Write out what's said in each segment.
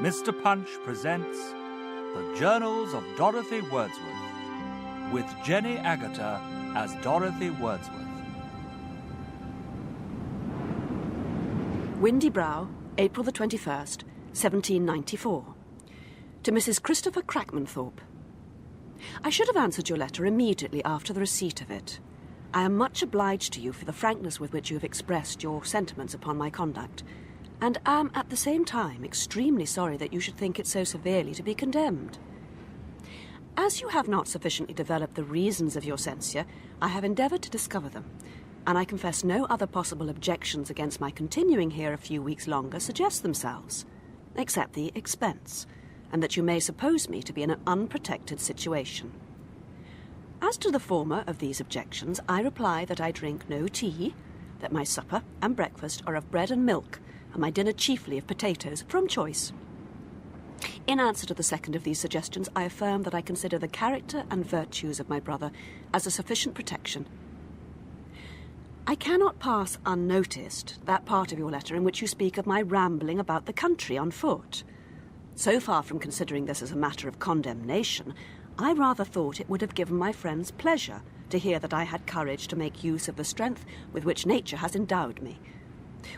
Mr. Punch presents The Journals of Dorothy Wordsworth, with Jenny Agutter as Dorothy Wordsworth. Windy Brow, April the 21st, 1794. To Mrs. Christopher Crackmanthorpe. I should have answered your letter immediately after the receipt of it. I am much obliged to you for the frankness with which you have expressed your sentiments upon my conduct, and am at the same time extremely sorry that you should think it so severely to be condemned. As you have not sufficiently developed the reasons of your censure, I have endeavoured to discover them, and I confess no other possible objections against my continuing here a few weeks longer suggest themselves, except the expense, and that you may suppose me to be in an unprotected situation. As to the former of these objections, I reply that I drink no tea, that my supper and breakfast are of bread and milk, and my dinner chiefly of potatoes, from choice. In answer to the second of these suggestions, I affirm that I consider the character and virtues of my brother as a sufficient protection. I cannot pass unnoticed that part of your letter in which you speak of my rambling about the country on foot. So far from considering this as a matter of condemnation, I rather thought it would have given my friends pleasure to hear that I had courage to make use of the strength with which nature has endowed me,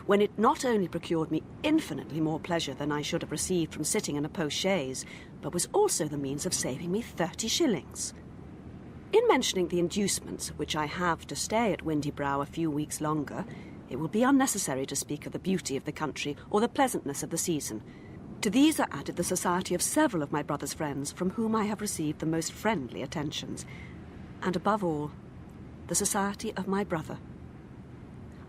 when it not only procured me infinitely more pleasure than I should have received from sitting in a post-chaise, but was also the means of saving me 30 shillings. In mentioning the inducements which I have to stay at Windy Brow a few weeks longer, it will be unnecessary to speak of the beauty of the country or the pleasantness of the season. To these are added the society of several of my brother's friends, from whom I have received the most friendly attentions, and above all, the society of my brother.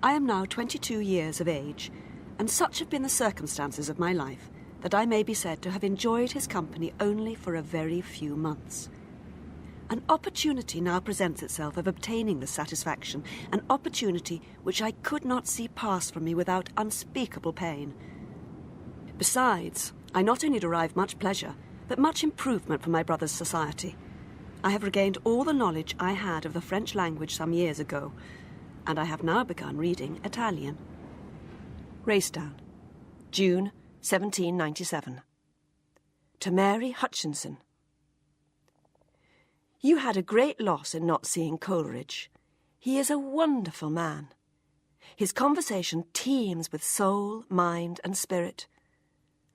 I am now 22 years of age, and such have been the circumstances of my life that I may be said to have enjoyed his company only for a very few months. An opportunity now presents itself of obtaining this satisfaction, an opportunity which I could not see pass from me without unspeakable pain. Besides, I not only derive much pleasure, but much improvement from my brother's society. I have regained all the knowledge I had of the French language some years ago, and I have now begun reading Italian. Racedown, June 1797. To Mary Hutchinson. You had a great loss in not seeing Coleridge. He is a wonderful man. His conversation teems with soul, mind, and spirit.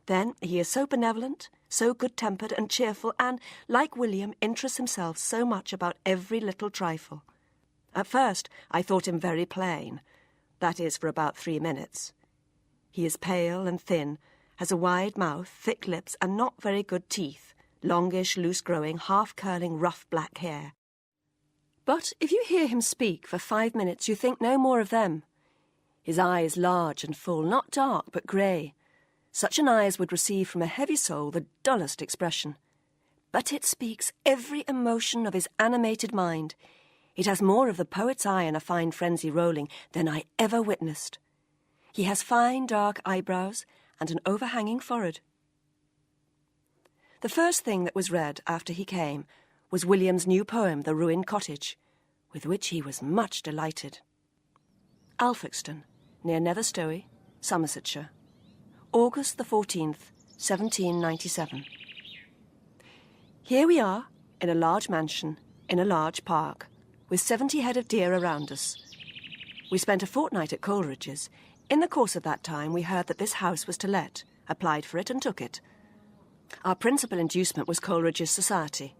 Then he is so benevolent, so good-tempered and cheerful, and, like William, interests himself so much about every little trifle. At first, I thought him very plain. That is, for about 3 minutes. He is pale and thin, has a wide mouth, thick lips, and not very good teeth, longish, loose-growing, half-curling, rough black hair. But if you hear him speak for 5 minutes, you think no more of them. His eye is large and full, not dark, but grey. Such an eye as would receive from a heavy soul the dullest expression. But it speaks every emotion of his animated mind. It has more of the poet's eye in a fine frenzy rolling than I ever witnessed. He has fine dark eyebrows and an overhanging forehead. The first thing that was read after he came was William's new poem, The Ruined Cottage, with which he was much delighted. Alfoxden, near Netherstowey, Somersetshire, August the 14th, 1797. Here we are, in a large mansion, in a large park, with 70 head of deer around us. We spent a fortnight at Coleridge's. In the course of that time, we heard that this house was to let, applied for it and took it. Our principal inducement was Coleridge's society.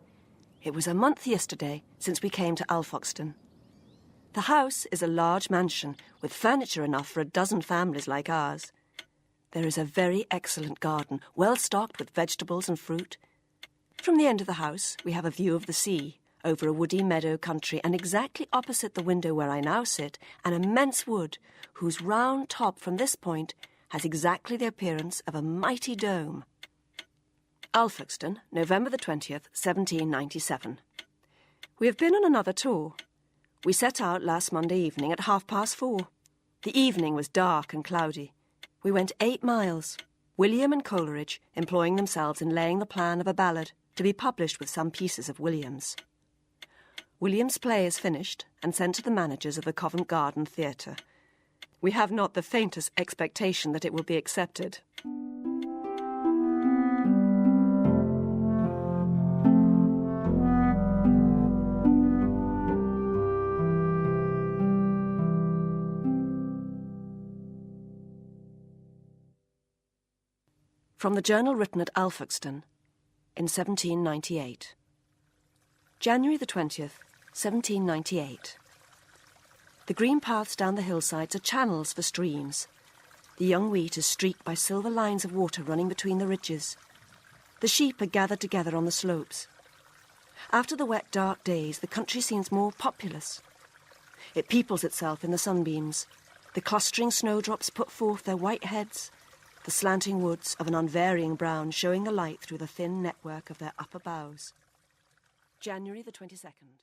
It was a month yesterday since we came to Alfoxden. The house is a large mansion, with furniture enough for a dozen families like ours. There is a very excellent garden, well stocked with vegetables and fruit. From the end of the house, we have a view of the sea, over a woody meadow country, and exactly opposite the window where I now sit, an immense wood, whose round top from this point has exactly the appearance of a mighty dome. Alfoxden, November the 20th, 1797. We have been on another tour. We set out last Monday evening at 4:30. The evening was dark and cloudy. We went 8 miles, William and Coleridge employing themselves in laying the plan of a ballad to be published with some pieces of William's. William's play is finished and sent to the managers of the Covent Garden Theatre. We have not the faintest expectation that it will be accepted. From the journal written at Alfoxden in 1798. January the 20th, 1798. The green paths down the hillsides are channels for streams. The young wheat is streaked by silver lines of water running between the ridges. The sheep are gathered together on the slopes. After the wet, dark days, the country seems more populous. It peoples itself in the sunbeams. The clustering snowdrops put forth their white heads, the slanting woods of an unvarying brown showing the light through the thin network of their upper boughs. January the 22nd.